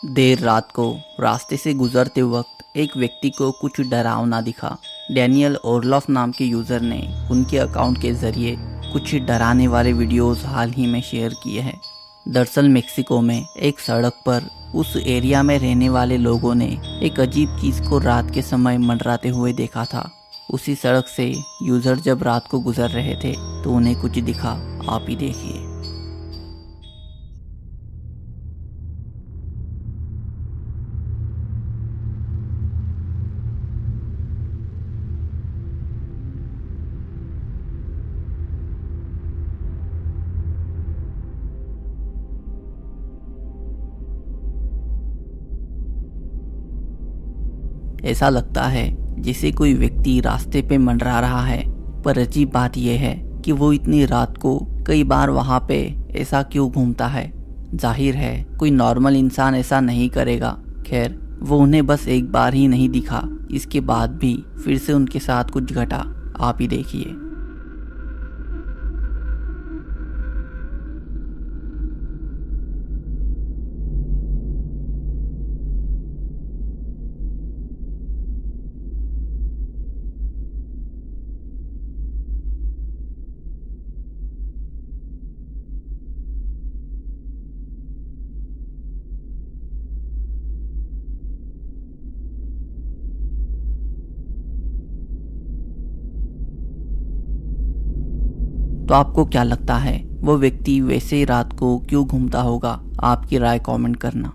देर रात को रास्ते से गुजरते वक्त एक व्यक्ति को कुछ डरावना दिखा। डैनियल ओरलॉफ नाम के यूज़र ने उनके अकाउंट के ज़रिए कुछ डराने वाले वीडियोस हाल ही में शेयर किए हैं। दरअसल मेक्सिको में एक सड़क पर उस एरिया में रहने वाले लोगों ने एक अजीब चीज़ को रात के समय मंडराते हुए देखा था। उसी सड़क से यूज़र जब रात को गुजर रहे थे तो उन्हें कुछ दिखा। आप ही देखिए। ऐसा लगता है जैसे कोई व्यक्ति रास्ते पे मंडरा रहा है, पर अजीब बात यह है कि वो इतनी रात को कई बार वहाँ पे ऐसा क्यों घूमता है। जाहिर है कोई नॉर्मल इंसान ऐसा नहीं करेगा। खैर, वो उन्हें बस एक बार ही नहीं दिखा, इसके बाद भी फिर से उनके साथ कुछ घटा। आप ही देखिए। तो आपको क्या लगता है वो व्यक्ति वैसे रात को क्यों घूमता होगा? आपकी राय कमेंट करना।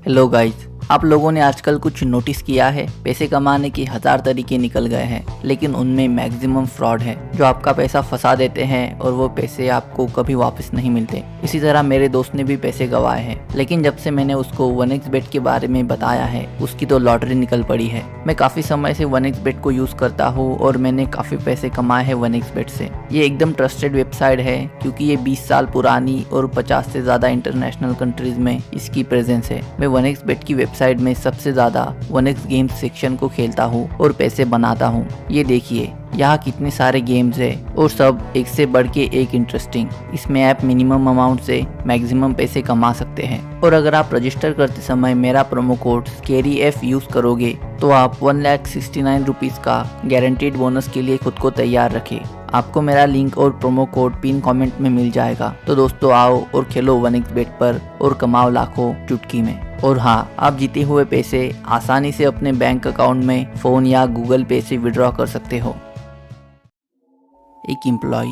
हेलो गाइज, आप लोगों ने आजकल कुछ नोटिस किया है? पैसे कमाने के 1000 तरीके निकल गए हैं, लेकिन उनमें मैक्सिमम फ्रॉड है, जो आपका पैसा फंसा देते हैं और वो पैसे आपको कभी वापस नहीं मिलते। इसी तरह मेरे दोस्त ने भी पैसे गंवाए हैं, लेकिन जब से मैंने उसको 1xbet के बारे में बताया है, उसकी तो लॉटरी निकल पड़ी है। मैं काफी समय से 1xbet को यूज करता हूँ और मैंने काफी पैसे कमाए हैं 1xbet से। ये एकदम ट्रस्टेड वेबसाइट है, क्योंकि ये 20 साल पुरानी और 50 से ज्यादा इंटरनेशनल कंट्रीज में इसकी प्रेजेंस है। मैं 1xbet की वेबसाइट में सबसे ज्यादा 1x गेम्स सेक्शन को खेलता हूँ और पैसे बनाता हूँ। ये देखिए यहाँ कितने सारे गेम्स है और सब एक से बढ़ के एक इंटरेस्टिंग। इसमें आप मिनिमम अमाउंट से मैक्सिमम पैसे कमा सकते हैं, और अगर आप रजिस्टर करते समय मेरा प्रोमो कोड SCARYF यूज करोगे तो आप 1,69,000 रुपीज का गारंटीड बोनस के लिए खुद को तैयार रखें। आपको मेरा लिंक और प्रोमो कोड पिन कमेंट में मिल जाएगा। तो दोस्तों आओ और खेलो 1xbet पर और कमाओ लाखों चुटकी में। और हाँ, आप जीते हुए पैसे आसानी से अपने बैंक अकाउंट में फोन या गूगल पे से विड्रॉ कर सकते हो। एक एम्प्लॉय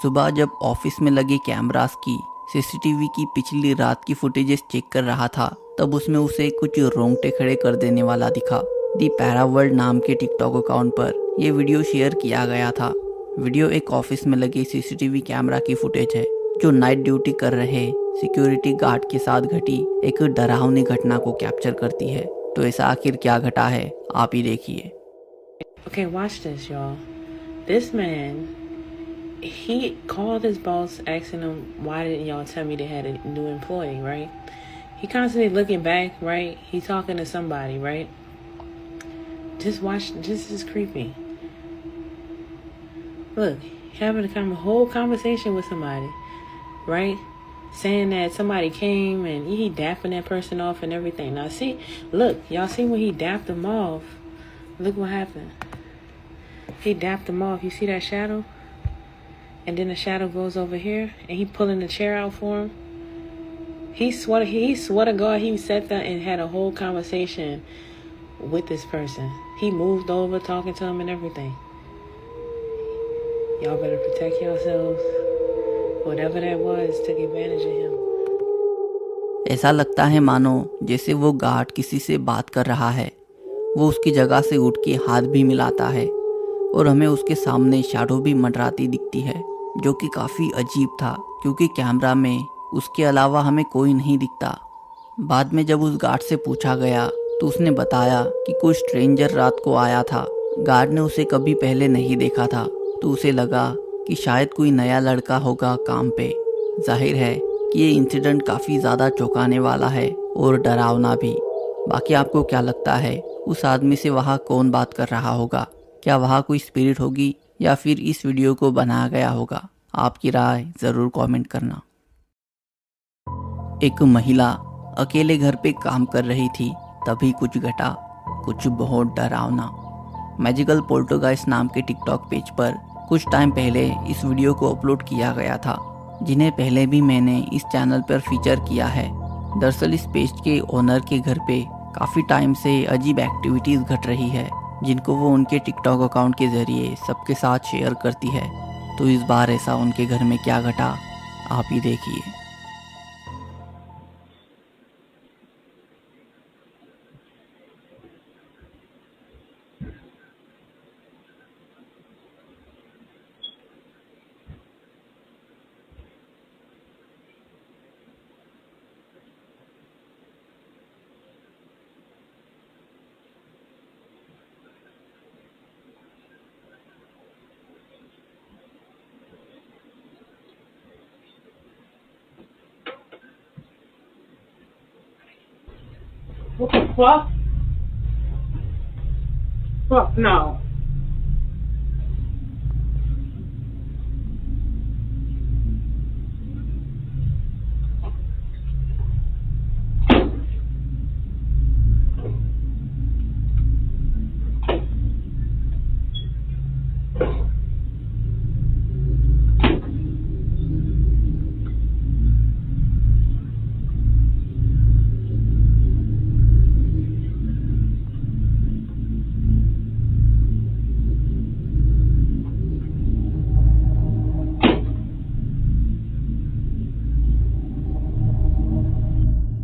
सुबह जब ऑफिस में लगे कैमरास की सीसीटीवी की पिछली रात की फुटेजेस चेक कर रहा था, तब उसमें उसे कुछ रोंगटे खड़े कर देने वाला दिखा। दी पैरावर्ल्ड नाम के टिकटॉक अकाउंट पर यह वीडियो शेयर किया गया था। वीडियो एक ऑफिस में लगे सीसीटीवी कैमरा की फुटेज है, जो नाइट ड्यूटी कर रहे सिक्योरिटी गार्ड के साथ घटी एक डरावनी घटना को कैप्चर करती है। तो ऐसा आखिर क्या घटा है, आप ही देखिए। Okay, watch this, y'all. This man, he called his boss asking him, why didn't y'all tell me they had a new employee, right? He constantly looking back, right? He talking to somebody, right? Just watch, this is creepy. Look, having a whole conversation with somebody, right? Saying that somebody came and he dapping that person off and everything. Now see, look, y'all see when he dapped him off, look what happened. He dapped him off. You see that shadow? And then the shadow goes over here, and he pulling the chair out for him. He swore to God he sat there and had a whole conversation with this person. He moved over, talking to him and everything. Y'all better protect yourselves. Whatever that was took advantage of him. ऐसा लगता है मानो जैसे वो guard किसी से बात कर रहा है। वो उसकी जगह से उठ के हाथ भी मिलाता है और हमें उसके सामने शैडो भी मंडराती दिखती है, जो कि काफ़ी अजीब था, क्योंकि कैमरा में उसके अलावा हमें कोई नहीं दिखता। बाद में जब उस गार्ड से पूछा गया तो उसने बताया कि कोई स्ट्रेंजर रात को आया था। गार्ड ने उसे कभी पहले नहीं देखा था, तो उसे लगा कि शायद कोई नया लड़का होगा काम पे। जाहिर है कि ये इंसिडेंट काफ़ी ज़्यादा चौंकाने वाला है और डरावना भी। बाकी आपको क्या लगता है, उस आदमी से वहाँ कौन बात कर रहा होगा? क्या वहाँ कोई स्पिरिट होगी या फिर इस वीडियो को बनाया गया होगा? आपकी राय ज़रूर कमेंट करना। एक महिला अकेले घर पे काम कर रही थी, तभी कुछ घटा, कुछ बहुत डरावना। मैजिकल पोल्टरगाइस्ट नाम के टिकटॉक पेज पर कुछ टाइम पहले इस वीडियो को अपलोड किया गया था, जिन्हें पहले भी मैंने इस चैनल पर फीचर किया है। दरअसल इस पेज के ओनर के घर पे काफ़ी टाइम से अजीब एक्टिविटीज़ घट रही है, जिनको वो उनके टिकटॉक अकाउंट के ज़रिए सबके साथ शेयर करती है। तो इस बार ऐसा उनके घर में क्या घटा, आप ही देखिए। What the fuck? Fuck no.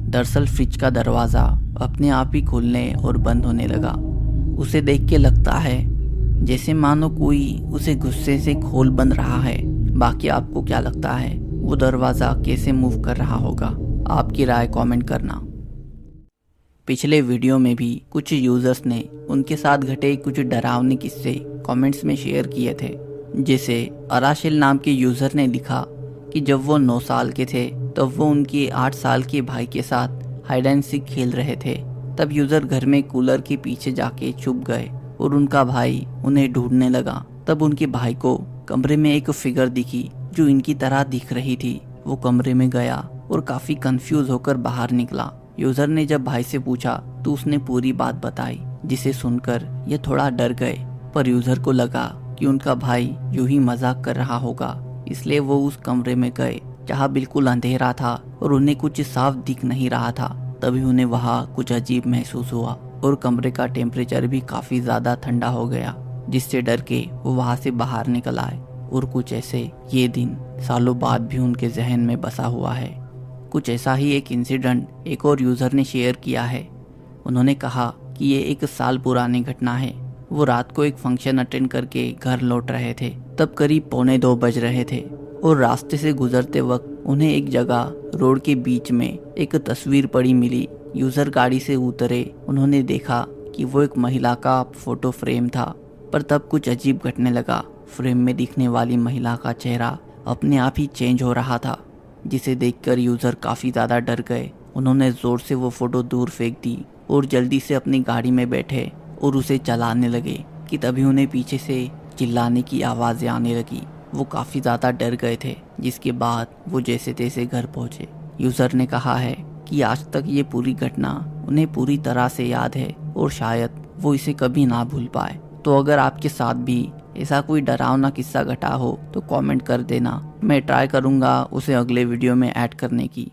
दरअसल फ्रिज का दरवाज़ा अपने आप ही खुलने और बंद होने लगा। उसे देख के लगता है जैसे मानो कोई उसे गुस्से से खोल बंद रहा है। बाकी आपको क्या लगता है, वो दरवाज़ा कैसे मूव कर रहा होगा? आपकी राय कमेंट करना। पिछले वीडियो में भी कुछ यूज़र्स ने उनके साथ घटे कुछ डरावने किस्से कमेंट्स में शेयर किए थे। जैसे अराशिल नाम के यूज़र ने लिखा कि जब वो 9 साल के थे तब वो उनके 8 साल के भाई के साथ हाइड एंड सीक खेल रहे थे। तब यूज़र घर में कूलर के पीछे जाके छुप गए और उनका भाई उन्हें ढूंढने लगा। तब उनके भाई को कमरे में एक फिगर दिखी जो इनकी तरह दिख रही थी। वो कमरे में गया और काफ़ी कंफ्यूज होकर बाहर निकला। यूज़र ने जब भाई से पूछा तो उसने पूरी बात बताई, जिसे सुनकर ये थोड़ा डर गए। पर यूज़र को लगा कि उनका भाई यूं ही मजाक कर रहा होगा, इसलिए वो उस कमरे में गए जहाँ बिल्कुल अंधेरा था और उन्हें कुछ साफ दिख नहीं रहा था। तभी उन्हें वहाँ कुछ अजीब महसूस हुआ और कमरे का टेम्परेचर भी काफ़ी ज़्यादा ठंडा हो गया, जिससे डर के वो वहाँ से बाहर निकल आए। और कुछ ऐसे ये दिन सालों बाद भी उनके जहन में बसा हुआ है। कुछ ऐसा ही एक इंसिडेंट एक और यूज़र ने शेयर किया है। उन्होंने कहा कि ये 1 साल पुरानी घटना है। वो रात को एक फंक्शन अटेंड करके घर लौट रहे थे। तब करीब 1:45 बज रहे थे और रास्ते से गुजरते वक्त उन्हें एक जगह रोड के बीच में एक तस्वीर पड़ी मिली। यूज़र गाड़ी से उतरे, उन्होंने देखा कि वो एक महिला का फोटो फ्रेम था। पर तब कुछ अजीब घटने लगा। फ्रेम में दिखने वाली महिला का चेहरा अपने आप ही चेंज हो रहा था, जिसे देखकर यूज़र काफ़ी ज़्यादा डर गए। उन्होंने ज़ोर से वो फ़ोटो दूर फेंक दी और जल्दी से अपनी गाड़ी में बैठे और उसे चलाने लगे कि तभी उन्हें पीछे से चिल्लाने की आवाज़ें आने लगी। वो काफ़ी ज़्यादा डर गए थे, जिसके बाद वो जैसे तैसे घर पहुँचे। यूज़र ने कहा है कि आज तक ये पूरी घटना उन्हें पूरी तरह से याद है और शायद वो इसे कभी ना भूल पाए। तो अगर आपके साथ भी ऐसा कोई डरावना किस्सा घटा हो तो कमेंट कर देना। मैं ट्राई करूँगा उसे अगले वीडियो में ऐड करने की।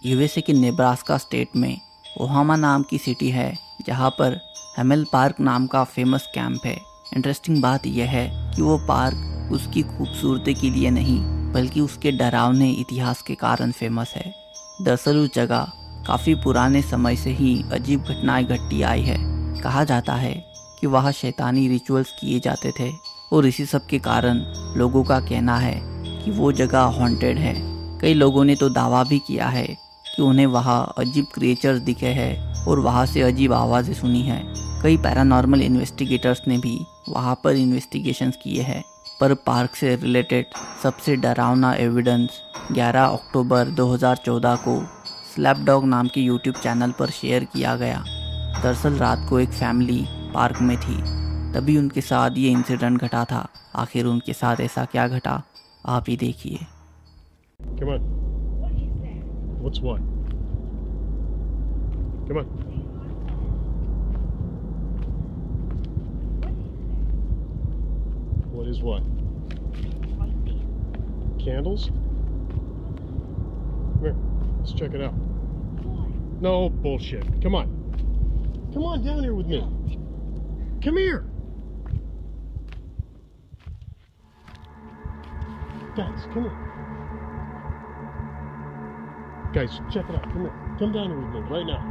यूएसए के नेब्रास्का स्टेट में ओहामा नाम की सिटी है, जहाँ पर हैमिल पार्क नाम का फेमस कैंप है। इंटरेस्टिंग बात यह है कि वो पार्क उसकी खूबसूरती के लिए नहीं बल्कि उसके डरावने इतिहास के कारण फेमस है। दरअसल उस जगह काफ़ी पुराने समय से ही अजीब घटनाएं घटती आई है। कहा जाता है कि वहाँ शैतानी रिचुअल्स किए जाते थे और इसी सब के कारण लोगों का कहना है कि वो जगह हॉन्टेड है। कई लोगों ने तो दावा भी किया है कि उन्हें वहाँ अजीब क्रिएचर्स दिखे हैं और वहाँ से अजीब आवाज़ें सुनी हैं। कई पैरानॉर्मल इन्वेस्टिगेटर्स ने भी वहाँ पर इन्वेस्टिगेशंस किए हैं। पर पार्क से रिलेटेड सबसे डरावना एविडेंस 11 अक्टूबर 2014 को स्लैपडॉग नाम के यूट्यूब चैनल पर शेयर किया गया। दरअसल रात को एक फैमिली पार्क में थी, तभी उनके साथ ये इंसिडेंट घटा था। आखिर उनके साथ ऐसा क्या घटा, आप ही देखिए। Come on. What's what? Come on. What is what? Candles? Come here. Let's check it out. No bullshit. Come on. Come on down here with me. Come here. Guys, come here. Guys, check it out. Come here. Come down here with me right now.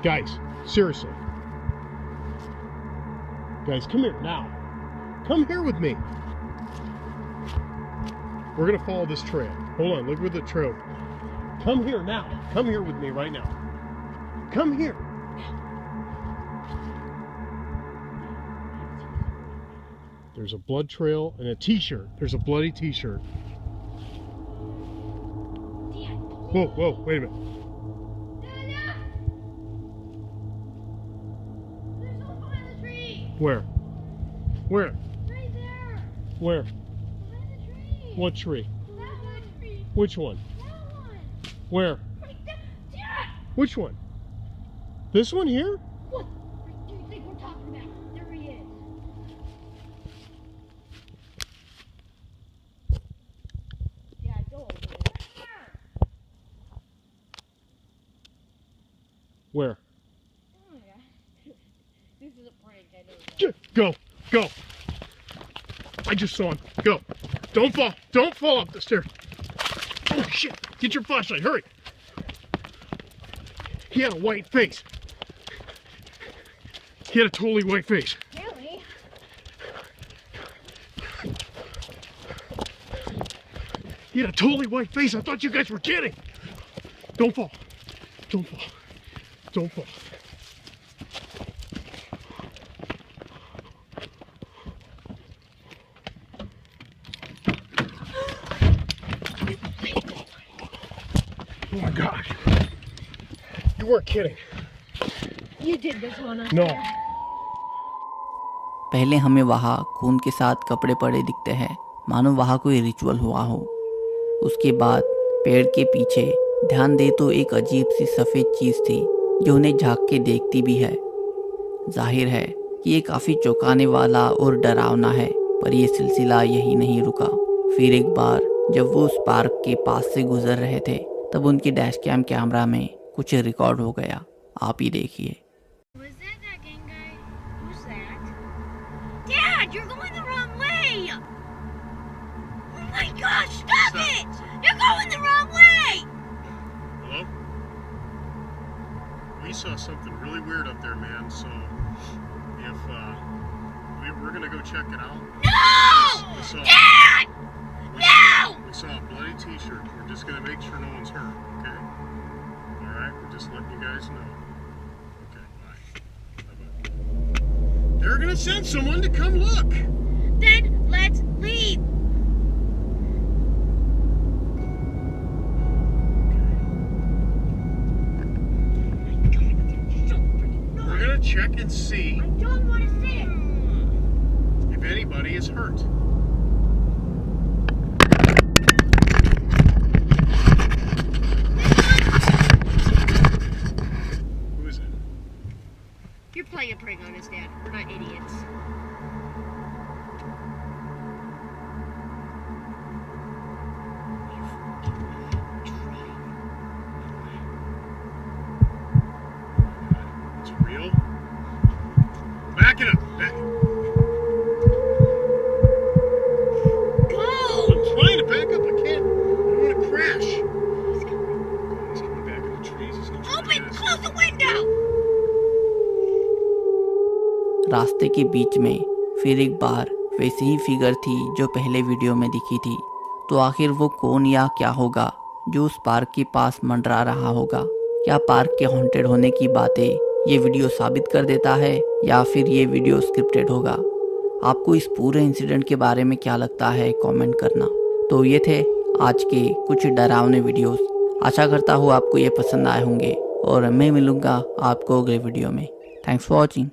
Guys, seriously. Guys, come here now. Come here with me. We're gonna follow this trail. Hold on, look where the trail. Come here now. Come here with me right now. Come here. There's a blood trail and a t-shirt. There's a bloody t-shirt. Whoa, whoa, wait a minute. There's a hole in the tree. Where? Where? Right there. Where? Behind the tree. What tree? That one. Which one? That one. Where? Right there. Dad! Which one? This one here? What do you think we're talking about? There he is. Dad, go over there. Where? Oh, yeah. This is a prank, I know that. Go, go. I just saw him. Go. Don't fall. Don't fall off the stairs. Oh shit. Get your flashlight. Hurry. He had a white face. He had a totally white face. Really? He had a totally white face. I thought you guys were kidding. Don't fall. Don't fall. Don't fall. Oh my God. You weren't kidding. You did this one up No. there. पहले हमें वहाँ खून के साथ कपड़े पड़े दिखते हैं, मानो वहाँ कोई रिचुअल हुआ हो। उसके बाद पेड़ के पीछे ध्यान दे तो एक अजीब सी सफ़ेद चीज़ थी जो उन्हें झांक के देखती भी है। जाहिर है कि ये काफ़ी चौंकाने वाला और डरावना है, पर यह सिलसिला यही नहीं रुका। फिर एक बार जब वो उस पार्क के पास से गुजर रहे थे, तब उनके डैश कैम कैमरा में कुछ रिकॉर्ड हो गया। आप ही देखिए। Was that gang guy? Who's that? Dad, you're going the wrong way! Oh my gosh, stop it! You're going the wrong way! Hello? We saw something really weird up there, man, so if we're gonna go check it out. No! Dad! No! We saw a bloody t-shirt. We're just gonna make sure no one's hurt, okay? Alright, we're just letting you guys know. Okay, bye. Bye-bye. They're gonna send someone to come look! Then let's leave! We're gonna check and see I don't want to see it! if anybody is hurt. Who is it? You're playing a prank on us, Dad. We're not idiots. It's real? Back it up! Back. Go! I'm trying to back up. I can't. I don't want to crash. He's coming back in the trees. He's gonna try to Open! get us. Close the window! रास्ते के बीच में फिर एक बार वैसी ही figure थी जो पहले video में दिखी थी। तो आखिर वो कौन या क्या होगा जो उस पार्क के पास मंडरा रहा होगा? क्या पार्क के हॉन्टेड होने की बातें ये वीडियो साबित कर देता है, या फिर ये वीडियो स्क्रिप्टेड होगा? आपको इस पूरे इंसिडेंट के बारे में क्या लगता है, कमेंट करना। तो ये थे आज के कुछ डरावने वीडियोस। आशा करता हूँ आपको ये पसंद आए होंगे, और मैं मिलूँगा आपको अगले वीडियो में। Thanks for watching.